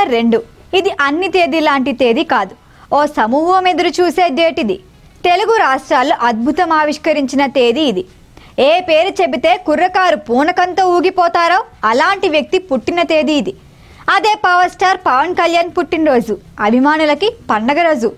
December 2 ఇది అన్ని తేదీ లాంటి తేదీ కాదు. ఓ సమూహం ఎదురు చూసే డేట్ ఇది. తెలుగు రాష్ట్రాల్లో అద్భుతం ఆవిష్కరించిన తేదీ ఇది. ఏ పేరు చెబితే కుర్రకారు పూనకంతో ఊగిపోతారో అలాంటి వ్యక్తి పుట్టిన తేదీ ఇది. అదే పవర్ స్టార్ పవన్ కళ్యాణ్ పుట్టినరోజు. అభిమానులకి పండగ రోజు.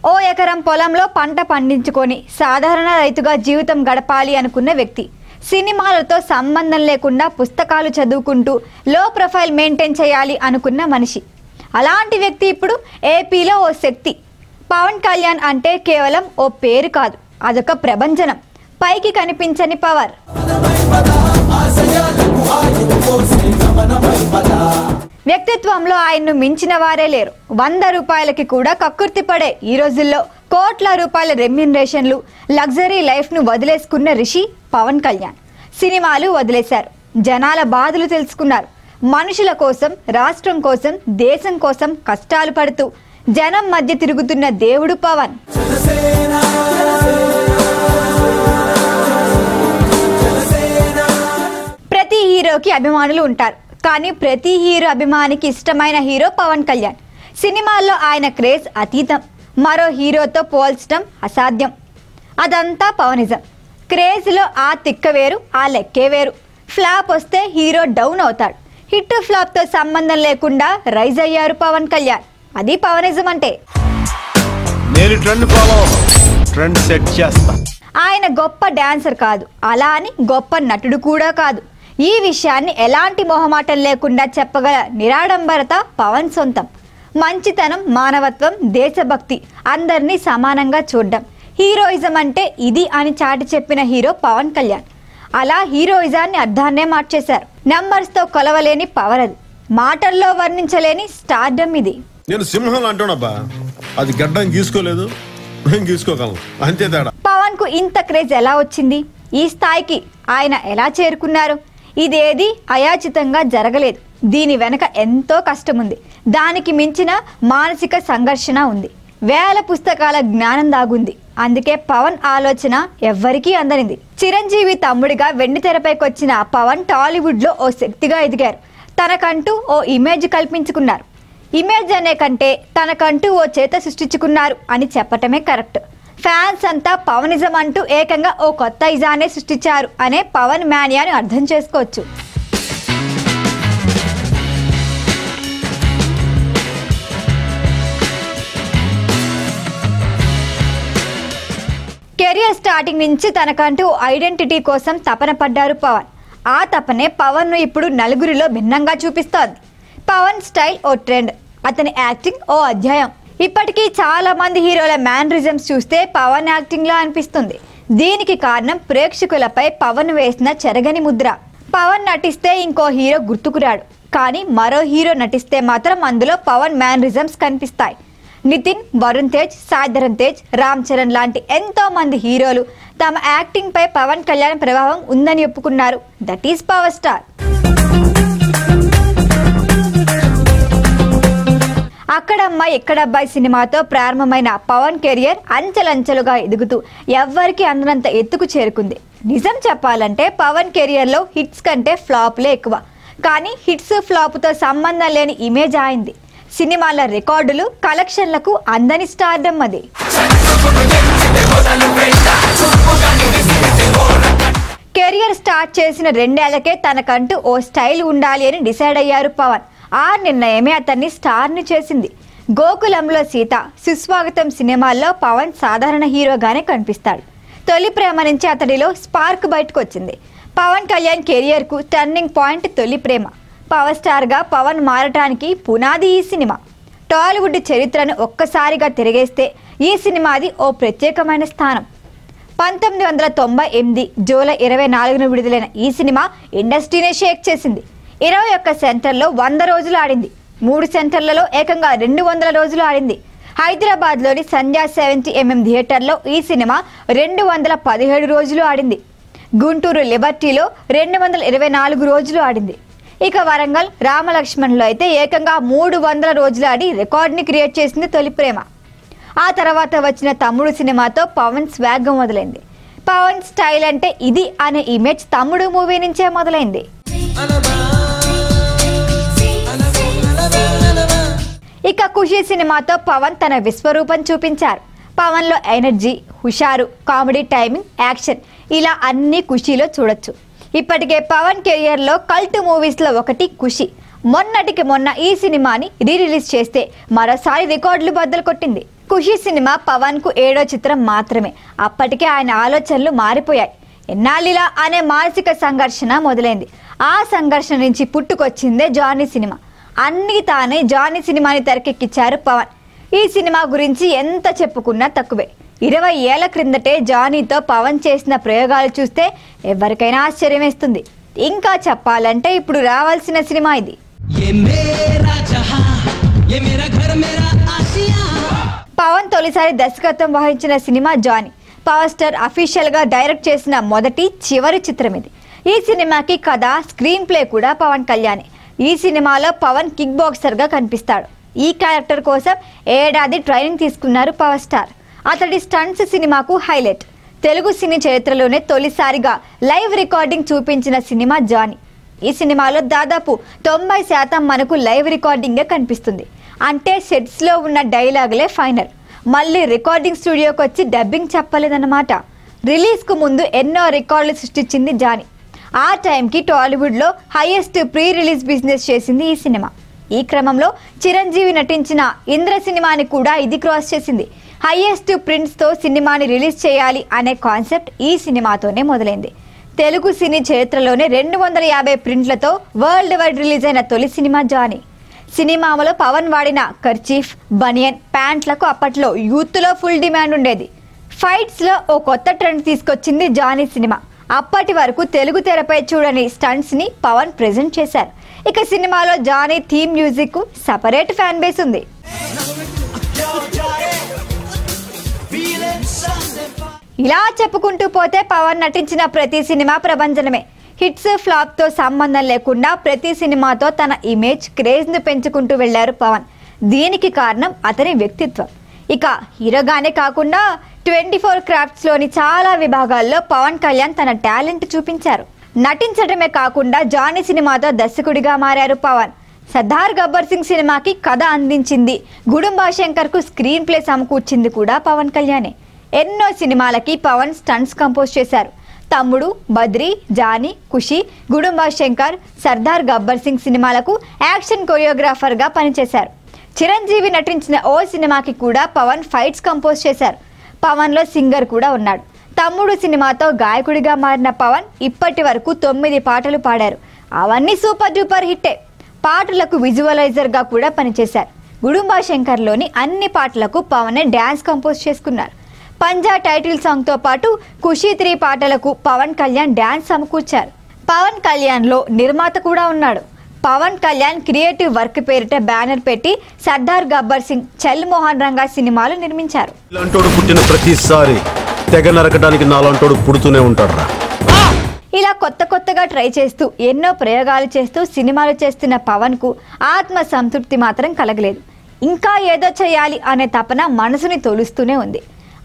ఓ ఎకరం పొలంలో పంట పండించుకొని సాధారణ రైతుగా జీవితం గడపాలి అనుకున్న వ్యక్తి. సినిమాలతో సంబంధం లేకుండా పుస్తకాలు చదువుకుంటూ లో ప్రొఫైల్ మెయింటైన్ చేయాలి అనుకున్న మనిషి. అలాంటి వ్యక్తి ఇప్పుడు ఏపీలో ఓ శక్తి. పవన్ కళ్యాణ్ అంటే కేవలం ఓ పేరు కాదు, అదొక ప్రభంజనం. పైకి కనిపించని పవర్. వ్యక్తిత్వంలో ఆయన్ను మించిన వారే లేరు. 100 రూపాయలకి కూడా కక్కుర్తి పడే ఈ రోజుల్లో కోట్ల రూపాయల రెమ్యునరేషన్లు, లగ్జరీ లైఫ్ను వదిలేసుకున్న రిషి పవన్ కళ్యాణ్. సినిమాలు వదిలేశారు, జనాల బాధలు తెలుసుకున్నారు. మనుషుల కోసం, రాష్ట్రం కోసం, దేశం కోసం కష్టాలు పడుతూ జనం మధ్య తిరుగుతున్న దేవుడు పవన్. ప్రతి హీరోకి అభిమానులు ఉంటారు, కానీ ప్రతి హీరో అభిమానికి ఇష్టమైన హీరో పవన్ కళ్యాణ్. సినిమాల్లో ఆయన క్రేజ్ అతీతం. మరో హీరోతో పోల్చడం అసాధ్యం. అదంతా పవనిజం. క్రేజ్లో ఆ తిక్క వేరు, ఆ లెక్కే వేరు. ఫ్లాప్ వస్తే హీరో డౌన్ అవుతాడు. హిట్ ఫ్లాప్తో సంబంధం లేకుండా రైజ్ అయ్యారు పవన్ కళ్యాణ్. అది పవనిజం అంటే. ఆయన గొప్ప డాన్సర్ కాదు, అలా అని గొప్ప నటుడు కూడా కాదు. ఈ విషయాన్ని ఎలాంటి మొహమాటం లేకుండా చెప్పగల నిరాడంబరత పవన్ సొంతం. మంచితనం, మానవత్వం, దేశభక్తి, అందరినీ సమానంగా చూడడం. హీరోయిజం అంటే ఇది అని చాటి చెప్పిన హీరో పవన్ కళ్యాణ్. అలా హీరోయిజాన్ని అర్థాన్నే మార్చేశారు. నంబర్స్తో కొలవలేని పవర్ అది. మాటల్లో వర్ణించలేని స్టార్డమ్ ఇది. నేను సింహం అంటున్నాబ్బా, అది గడ్డం గీసుకోలేదు, నేను గీసుకోగలను, అంతే తేడా. పవన్ కు ఇంత క్రేజ్ ఎలా వచ్చింది? ఈ స్థాయికి ఆయన ఎలా చేరుకున్నారు? ఇదేది అయాచితంగా జరగలేదు. దీని వెనక ఎంతో కష్టం ఉంది. దానికి మించిన మానసిక సంఘర్షణ ఉంది. వేల పుస్తకాల జ్ఞానం దాగుంది. అందుకే పవన్ ఆలోచన ఎవ్వరికీ అందనింది. చిరంజీవి తమ్ముడిగా వెండితెరపైకి వచ్చిన పవన్ టాలీవుడ్ లో ఓ శక్తిగా ఎదిగారు. తనకంటూ ఓ ఇమేజ్ కల్పించుకున్నారు. ఇమేజ్ అనే కంటే తనకంటూ ఓ చేత సృష్టించుకున్నారు అని చెప్పటమే కరెక్ట్. ఫ్యాన్స్ అంతా పవనిజం అంటూ ఏకంగా ఓ కొత్త ఇజానే సృష్టించారు అనే పవన్ మానియాను అర్థం చేసుకోవచ్చు. కెరియర్ స్టార్టింగ్ నుంచి తనకంటూ ఐడెంటిటీ కోసం తపన పడ్డారు పవన్. ఆ తపనే పవన్ను ఇప్పుడు నలుగురిలో భిన్నంగా చూపిస్తోంది. పవన్ స్టైల్ ఓ ట్రెండ్, అతని యాక్టింగ్ ఓ అధ్యాయం. ఇప్పటికీ చాలా మంది హీరోల మ్యానరిజమ్స్ చూస్తే పవన్ యాక్టింగ్ లా అనిపిస్తుంది. దీనికి కారణం ప్రేక్షకులపై పవన్ వేసిన చెరగని ముద్ర. పవన్ నటిస్తే ఇంకో హీరో గుర్తుకురాడు, కానీ మరో హీరో నటిస్తే మాత్రం అందులో పవన్ మ్యానరిజమ్స్ కనిపిస్తాయి. నితిన్, వరుణ్ తేజ్, సాయి ధరమ్ తేజ్, రామ్ చరణ్ లాంటి ఎంతో మంది హీరోలు తమ యాక్టింగ్ పై పవన్ కళ్యాణ్ ప్రభావం ఉందని ఒప్పుకున్నారు. That is power star. Akkada Ammayi Ikkada Abbayi సినిమాతో ప్రారంభమైన పవన్ కెరియర్ అంచెలంచెలుగా ఎదుగుతూ ఎవ్వరికి అందనంత ఎత్తుకు చేరుకుంది. నిజం చెప్పాలంటే పవన్ కెరియర్లో హిట్స్ కంటే ఫ్లాప్లే ఎక్కువ. కానీ హిట్స్ ఫ్లాప్తో సంబంధం లేని ఇమేజ్ అయింది. సినిమాల రికార్డులు, కలెక్షన్లకు అందని స్టార్డమ్ అది. కెరియర్ స్టార్ట్ చేసిన 2 ఏళ్లకే తనకంటూ ఓ స్టైల్ ఉండాలి అని డిసైడ్ అయ్యారు పవన్. ఆ నిర్ణయమే అతన్ని స్టార్ని చేసింది. గోకులంలో సీత, సుస్వాగతం సినిమాల్లో పవన్ సాధారణ హీరోగానే కనిపిస్తాడు. తొలి ప్రేమ నుంచి అతడిలో స్పార్క్ బయటకు వచ్చింది. పవన్ కళ్యాణ్ కెరియర్కు టర్నింగ్ పాయింట్ తొలి ప్రేమ. పవర్ స్టార్గా పవన్ మారటానికి పునాది ఈ సినిమా. టాలీవుడ్ చరిత్రను ఒక్కసారిగా తిరిగేస్తే ఈ సినిమాది ఓ ప్రత్యేకమైన స్థానం. 1998 జూలై 24న విడుదలైన ఈ సినిమా ఇండస్ట్రీనే షేక్ చేసింది. 21 సెంటర్లో 100 రోజులు ఆడింది. 3 సెంటర్లలో ఏకంగా 200 రోజులు ఆడింది. హైదరాబాద్లోని సంధ్యా 70mm థియేటర్లో ఈ సినిమా 217 రోజులు ఆడింది. గుంటూరు లిబర్టీలో 224 రోజులు ఆడింది. ఇక వరంగల్ రామలక్ష్మణ్లో అయితే ఏకంగా 300 రోజులు ఆడి రికార్డుని క్రియేట్ చేసింది తొలి ప్రేమ. ఆ తర్వాత వచ్చిన తమ్ముడు సినిమాతో పవన్ స్వాగ్ మొదలైంది. పవన్ స్టైల్ అంటే ఇది అనే ఇమేజ్ తమ్ముడు మూవీ నుంచే మొదలైంది. ఇక ఖుషి సినిమాతో పవన్ తన విశ్వరూపం చూపించారు. పవన్ లో ఎనర్జీ, హుషారు, కామెడీ టైమింగ్, యాక్షన్ ఇలా అన్ని ఖుషిలో చూడొచ్చు. ఇప్పటికే పవన్ కెరియర్ లో కల్ట్ మూవీస్ లో ఒకటి ఖుషి. మొన్నటికి మొన్న ఈ సినిమాని రిలీజ్ చేస్తే మరోసారి రికార్డులు బద్దలు కొట్టింది. ఖుషి సినిమా పవన్ కు 7వ చిత్రం మాత్రమే. అప్పటికే ఆయన ఆలోచనలు మారిపోయాయి. ఎన్నాళ్ళిలా అనే మానసిక సంఘర్షణ మొదలైంది. ఆ సంఘర్షణ నుంచి పుట్టుకొచ్చిందే జానీ సినిమా. అన్ని తానే జానీ సినిమాని తెరకెక్కించారు పవన్. ఈ సినిమా గురించి ఎంత చెప్పుకున్నా తక్కువే. 20 ఏళ్ల క్రిందటే జానీతో పవన్ చేసిన ప్రయోగాలు చూస్తే ఎవరికైనా ఆశ్చర్యం వేస్తుంది. ఇంకా చెప్పాలంటే ఇప్పుడు రావాల్సిన సినిమా ఇది. పవన్ తొలిసారి దర్శకత్వం వహించిన సినిమా జానీ. పవర్ స్టార్ అఫీషియల్ గా డైరెక్ట్ చేసిన మొదటి, చివరి చిత్రం ఇది. ఈ సినిమాకి కథ, స్క్రీన్ ప్లే కూడా పవన్ కళ్యాణ్. ఈ సినిమాలో పవన్ కిక్ బాక్సర్ గా కనిపిస్తాడు. ఈ క్యారెక్టర్ కోసం ఏడాది ట్రైనింగ్ తీసుకున్నారు పవర్ స్టార్. అతడి స్టంట్స్ సినిమాకు హైలైట్. తెలుగు సినీ చరిత్రలోనే తొలిసారిగా లైవ్ రికార్డింగ్ చూపించిన సినిమా జానీ. ఈ సినిమాలో దాదాపు 90% మనకు లైవ్ రికార్డింగే కనిపిస్తుంది. అంటే సెట్స్ లో ఉన్న డైలాగులే ఫైనల్. మళ్ళీ రికార్డింగ్ స్టూడియోకి వచ్చి డబ్బింగ్ చెప్పలేదన్నమాట. రిలీజ్ కు ముందు ఎన్నో రికార్డులు సృష్టించింది జానీ. ఆ టైంకి టాలీవుడ్ లో హైయెస్ట్ ప్రీ రిలీజ్ బిజినెస్ చేసింది ఈ సినిమా. ఈ క్రమంలో చిరంజీవి నటించిన ఇంద్ర సినిమాని కూడా ఇది క్రాస్ చేసింది. హైయెస్ట్ ప్రింట్స్ తో సినిమాని రిలీజ్ చేయాలి అనే కాన్సెప్ట్ ఈ సినిమాతోనే మొదలైంది. తెలుగు సినీ చరిత్రలోనే 250 ప్రింట్లతో వరల్డ్ వైడ్ రిలీజ్ అయిన తొలి సినిమా జానీ. సినిమాలో పవన్ వాడిన కర్చీఫ్, బనియన్, ప్యాంట్లకు అప్పట్లో యూత్ లో ఫుల్ డిమాండ్ ఉండేది. ఫైట్స్ లో ఓ కొత్త ట్రెండ్ తీసుకొచ్చింది జానీ సినిమా. అప్పటి వరకు తెలుగు తెరపై చూడని స్టంట్స్ ని పవన్ ప్రెజెంట్ చేశారు. ఇక సినిమాలో జానీ థీమ్ మ్యూజిక్ కు సపరేట్ ఫ్యాన్ బేస్ ఉంది. ఇలా చెప్పుకుంటూ పోతే పవన్ నటించిన ప్రతి సినిమా ప్రభంజనమే. హిట్స్, ఫ్లాప్ తో సంబంధం లేకుండా ప్రతి సినిమాతో తన ఇమేజ్, క్రేజ్ ను పెంచుకుంటూ వెళ్లారు పవన్. దీనికి కారణం అతని వ్యక్తిత్వం. ఇక హీరోగానే కాకుండా 24 క్రాఫ్ట్స్ లోని చాలా విభాగాల్లో పవన్ కళ్యాణ్ తన టాలెంట్ చూపించారు. నటించడమే కాకుండా జానీ సినిమాతో దర్శకుడిగా మారారు పవన్. సర్దార్ గబ్బర్ సింగ్ సినిమాకి కథ అందించింది, గుడుంబా శంకర్ కు స్క్రీన్ ప్లే సమకూర్చింది కూడా పవన్ కళ్యాణే. ఎన్నో సినిమాలకి పవన్ స్టంట్స్ కంపోజ్ చేశారు. తమ్ముడు, బద్రి, జానీ, ఖుషి, గుడుంబా శంకర్, సర్దార్ గబ్బర్ సింగ్ సినిమాలకు యాక్షన్ కొరియోగ్రాఫర్ గా పనిచేశారు. చిరంజీవి నటించిన ఓ సినిమాకి కూడా పవన్ ఫైట్స్ కంపోజ్ చేశారు. పవన్ లో సింగర్ కూడా ఉన్నాడు. తమ్ముడు సినిమాతో గాయకుడిగా మారిన పవన్ ఇప్పటి వరకు 9 పాటలు పాడారు. అవన్నీ సూపర్ డూపర్ హిట్టే. పాటలకు విజువలైజర్ గా కూడా పనిచేశారు. గుడుంబా శంకర్ లోని అన్ని పాటలకు పవనే డ్యాన్స్ కంపోజ్ చేసుకున్నారు. పంజా టైటిల్ సాంగ్ తో పాటు ఖుషి 3 పాటలకు పవన్ కళ్యాణ్ డ్యాన్స్ సమకూర్చారు. పవన్ కళ్యాణ్ లో నిర్మాత కూడా ఉన్నాడు. పవన్ కళ్యాణ్ క్రియేటివ్ వర్క్ పేరిట బ్యానర్ పెట్టి సర్దార్ గబ్బర్ సింగ్, చల్ మోహన్ రంగా సినిమాలు నిర్మించారు. ఇలా కొత్తగా ట్రై చేస్తూ ఎన్నో ప్రయోగాలు చేస్తూ సినిమాలు చేస్తున్న పవన్ కు ఆత్మ సంతృప్తి మాత్రం కలగలేదు. ఇంకా ఏదో చేయాలి అనే తపన మనసుని తొలుస్తూనే ఉంది.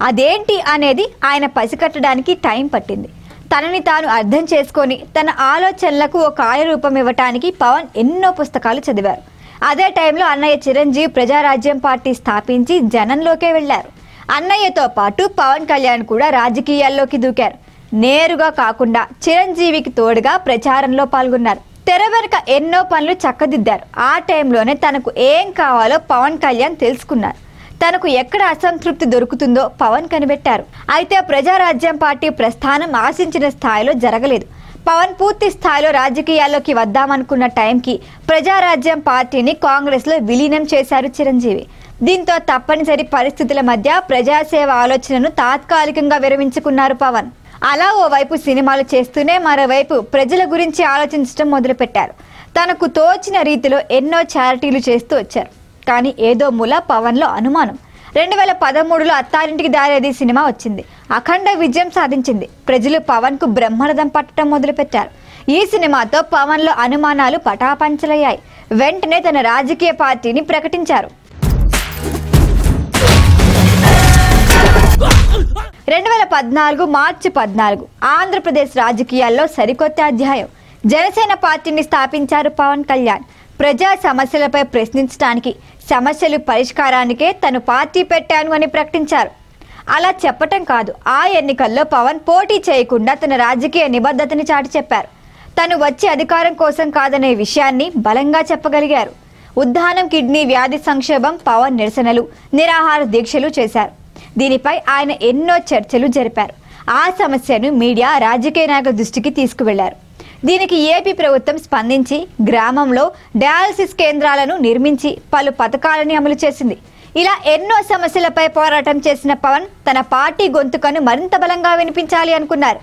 అదేంటి అనేది ఆయన పసికట్టడానికి టైం పట్టింది. తనని తాను అర్థం చేసుకొని తన ఆలోచనలకు ఒక కార్యరూపం ఇవ్వటానికి పవన్ ఎన్నో పుస్తకాలు చదివారు. అదే టైంలో అన్నయ్య చిరంజీవి ప్రజారాజ్యం పార్టీ స్థాపించి జనంలోకే వెళ్లారు. అన్నయ్యతో పాటు పవన్ కళ్యాణ్ కూడా రాజకీయాల్లోకి దూకారు. నేరుగా కాకుండా చిరంజీవికి తోడుగా ప్రచారంలో పాల్గొన్నారు. తెర వెనుక ఎన్నో పనులు చక్కదిద్దారు. ఆ టైంలోనే తనకు ఏం కావాలో పవన్ కళ్యాణ్ తెలుసుకున్నారు. తనకు ఎక్కడ అసంతృప్తి దొరుకుతుందో పవన్ కనిపెట్టారు. అయితే ప్రజారాజ్యం పార్టీ ప్రస్థానం ఆశించిన స్థాయిలో జరగలేదు. పవన్ పూర్తి స్థాయిలో రాజకీయాల్లోకి వద్దామనుకున్న టైంకి ప్రజారాజ్యం పార్టీని కాంగ్రెస్ లో విలీనం చేశారు చిరంజీవి. దీంతో తప్పనిసరి పరిస్థితుల మధ్య ప్రజాసేవ ఆలోచనను తాత్కాలికంగా విరమించుకున్నారు పవన్. అలా ఓవైపు సినిమాలు చేస్తూనే మరోవైపు ప్రజల గురించి ఆలోచించడం మొదలుపెట్టారు. తనకు తోచిన రీతిలో ఎన్నో చారిటీలు చేస్తూ వచ్చారు. కానీ ఏదో మూల పవన్లో అనుమానం. 2013లో అత్తారింటికి దారేది సినిమా వచ్చింది. అఖండ విజయం సాధించింది. ప్రజలు పవన్ కు బ్రహ్మరథం పట్టడం మొదలుపెట్టారు. ఈ సినిమాతో పవన్లో అనుమానాలు పటాపంచలయ్యాయి. వెంటనే తన రాజకీయ పార్టీని ప్రకటించారు. 2014 మార్చి 14 ఆంధ్రప్రదేశ్ రాజకీయాల్లో సరికొత్త అధ్యాయం. జనసేన పార్టీని స్థాపించారు పవన్ కళ్యాణ్. ప్రజా సమస్యలపై ప్రశ్నించడానికి, సమస్యలు పరిష్కారానికే తను పార్టీ పెట్టాను అని ప్రకటించారు. అలా చెప్పటం కాదు, ఆ ఎన్నికల్లో పవన్ పోటీ చేయకుండా తన రాజకీయ నిబద్ధతని చాటి చెప్పారు. తను వచ్చే అధికారం కోసం కాదనే విషయాన్ని బలంగా చెప్పగలిగారు. ఉద్దానం కిడ్నీ వ్యాధి సంక్షోభం, పవన్ నిరసనలు, నిరాహార దీక్షలు చేశారు. దీనిపై ఆయన ఎన్నో చర్చలు జరిపారు. ఆ సమస్యను మీడియా, రాజకీయ నాయకుల దృష్టికి తీసుకువెళ్లారు. దీనికి ఏపీ ప్రభుత్వం స్పందించి గ్రామంలో డయాలసిస్ కేంద్రాలను నిర్మించి పలు పథకాలను అమలు చేసింది. ఇలా ఎన్నో సమస్యలపై పోరాటం చేసిన పవన్ తన పార్టీ గొంతుకను మరింత బలంగా వినిపించాలి అనుకున్నారు.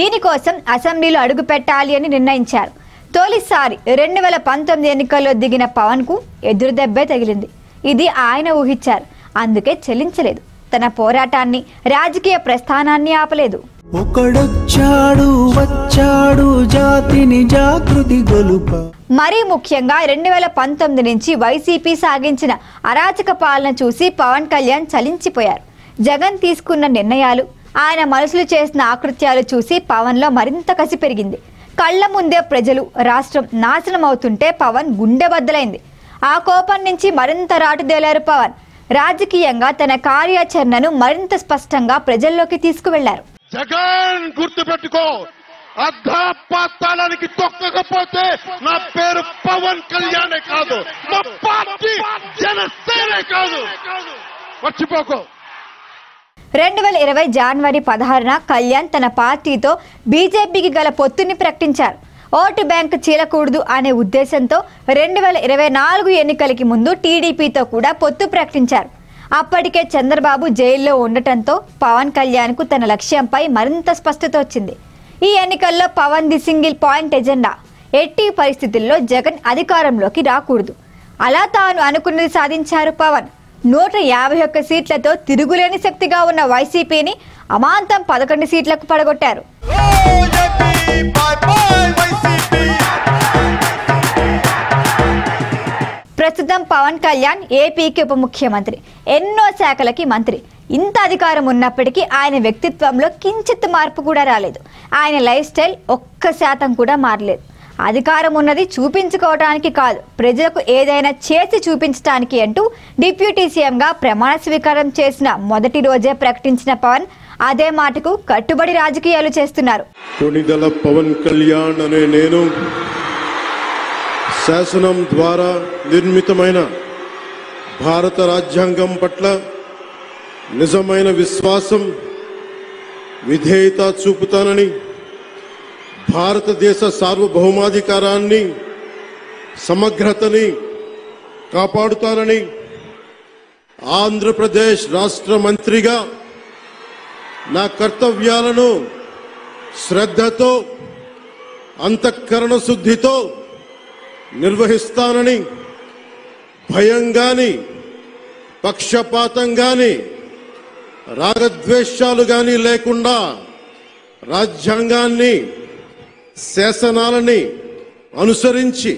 దీనికోసం అసెంబ్లీలో అడుగు పెట్టాలి అని నిర్ణయించారు. తొలిసారి 2019 ఎన్నికల్లో దిగిన పవన్ కు ఎదురు దెబ్బే తగిలింది. ఇది ఆయన ఊహించారు. అందుకే చెల్లించలేదు. తన పోరాటాన్ని, రాజకీయ ప్రస్థానాన్ని ఆపలేదు. ఒకడొచ్చాడు వచ్చాడు జాతిని జాగృతి గొలుప. మరీ ముఖ్యంగా 2019 నుంచి వైసీపీ సాగించిన అరాచక పాలన చూసి పవన్ కళ్యాణ్ చలించిపోయారు. జగన్ తీసుకున్న నిర్ణయాలు, ఆయన మనసులు చేసిన ఆకృత్యాలు చూసి పవన్ లో మరింత కసి పెరిగింది. కళ్ల ముందే ప్రజలు, రాష్ట్రం నాశనం అవుతుంటే పవన్ గుండె బద్దలైంది. ఆ కోపం నుంచి మరింత రాటుదేలారు పవన్. రాజకీయంగా తన కార్యాచరణను మరింత స్పష్టంగా ప్రజల్లోకి తీసుకువెళ్లారు. జగన్ గుర్తుపెట్టుకో, అర్ధపాతాళానికి తొక్కకపోతే నా పేరు పవన్ కళ్యాణే కాదు, మా పార్టీ జనసేనే కాదు, మర్చిపోకో. 2020 జనవరి 16న కళ్యాణ్ తన పార్టీతో బీజేపీకి గల పొత్తుని ప్రకటించారు. ఓటు బ్యాంక్ చీలకూడదు అనే ఉద్దేశంతో 2024 ఎన్నికలకి ముందు టీడీపీతో కూడా పొత్తు ప్రకటించారు. అప్పటికే చంద్రబాబు జైల్లో ఉండటంతో పవన్ కళ్యాణ్ కు తన లక్ష్యంపై మరింత స్పష్టత వచ్చింది. ఈ ఎన్నికల్లో పవన్ ది సింగిల్ పాయింట్ ఎజెండా. ఎట్టి పరిస్థితుల్లో జగన్ అధికారంలోకి రాకూడదు. అలా తాను అనుకున్నది సాధించారు పవన్. 151 సీట్లతో తిరుగులేని శక్తిగా ఉన్న వైసీపీని అమాంతం 11 సీట్లకు పడగొట్టారు. ప్రస్తుతం పవన్ కళ్యాణ్ ఏపీకి ఉప ముఖ్యమంత్రి, ఎన్నో శాఖలకి మంత్రి. ఇంత అధికారం ఉన్నప్పటికీ ఆయన వ్యక్తిత్వంలో కించిత్ మార్పు కూడా రాలేదు. ఆయన లైఫ్ స్టైల్ 1% కూడా మారలేదు. అధికారం ఉన్నది చూపించుకోవడానికి కాదు, ప్రజలకు ఏదైనా చేసి చూపించడానికి అంటూ డిప్యూటీ సీఎంగా ప్రమాణ స్వీకారం చేసిన మొదటి రోజే ప్రకటించిన పవన్ అదే మాటకు కట్టుబడి రాజకీయాలు చేస్తున్నారు. కొణిదెల పవన్ కళ్యాణ్ అనే నేను శాసనం ద్వారా నిర్మితమైన భారత రాజ్యాంగం పట్ల నిజమైన విశ్వాసం, విధేయత చూపుతానని, భారతదేశ సార్వభౌమాధికారాన్ని, సమగ్రతని కాపాడుతానని, ఆంధ్రప్రదేశ్ రాష్ట్ర మంత్రిగా నా కర్తవ్యాలను శ్రద్ధతో, అంతఃకరణ శుద్ధితో నిర్వహిస్తానని, భయం గాని, పక్షపాతం గాని, రాగద్వేషాలు గాని లేకుండా రాజ్యాంగాన్ని, శాసనాలని అనుసరించి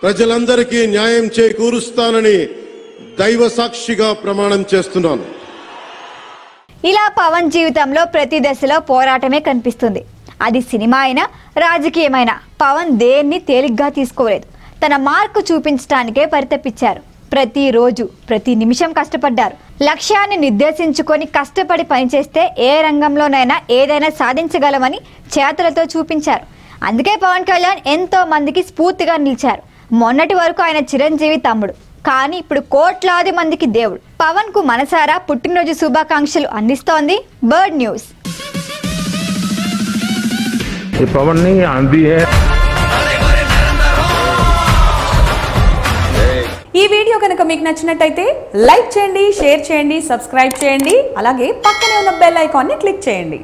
ప్రజలందరికీ న్యాయం చేకూరుస్తానని దైవ సాక్షిగా ప్రమాణం చేస్తున్నాను. ఇలా పవన్ జీవితంలో ప్రతి దశలో పోరాటమే కనిపిస్తుంది. అది సినిమా అయినా, రాజకీయమైనా పవన్ దేన్ని తేలిగ్గా తీసుకోలేదు. తన మార్కు చూపించడానికే పరితపించారు. ప్రతిరోజు, ప్రతి నిమిషం కష్టపడ్డారు. లక్ష్యాన్ని నిర్దేశించుకొని కష్టపడి పనిచేస్తే ఏ రంగంలోనైనా ఏదైనా సాధించగలమని చేతులతో చూపించారు. అందుకే పవన్ కళ్యాణ్ ఎంతో మందికి స్ఫూర్తిగా నిలిచారు. మొన్నటి వరకు ఆయన చిరంజీవి తమ్ముడు, కానీ ఇప్పుడు కోట్లాది మందికి దేవుడు. పవన్ కు మనసారా పుట్టినరోజు శుభాకాంక్షలు అందిస్తోంది బర్డ్ న్యూస్. ఈ వీడియో కనుక మీకు నచ్చినట్టయితే లైక్ చేయండి, షేర్ చేయండి, సబ్స్క్రైబ్ చేయండి. అలాగే పక్కనే ఉన్న బెల్ ఐకాన్ని క్లిక్ చేయండి.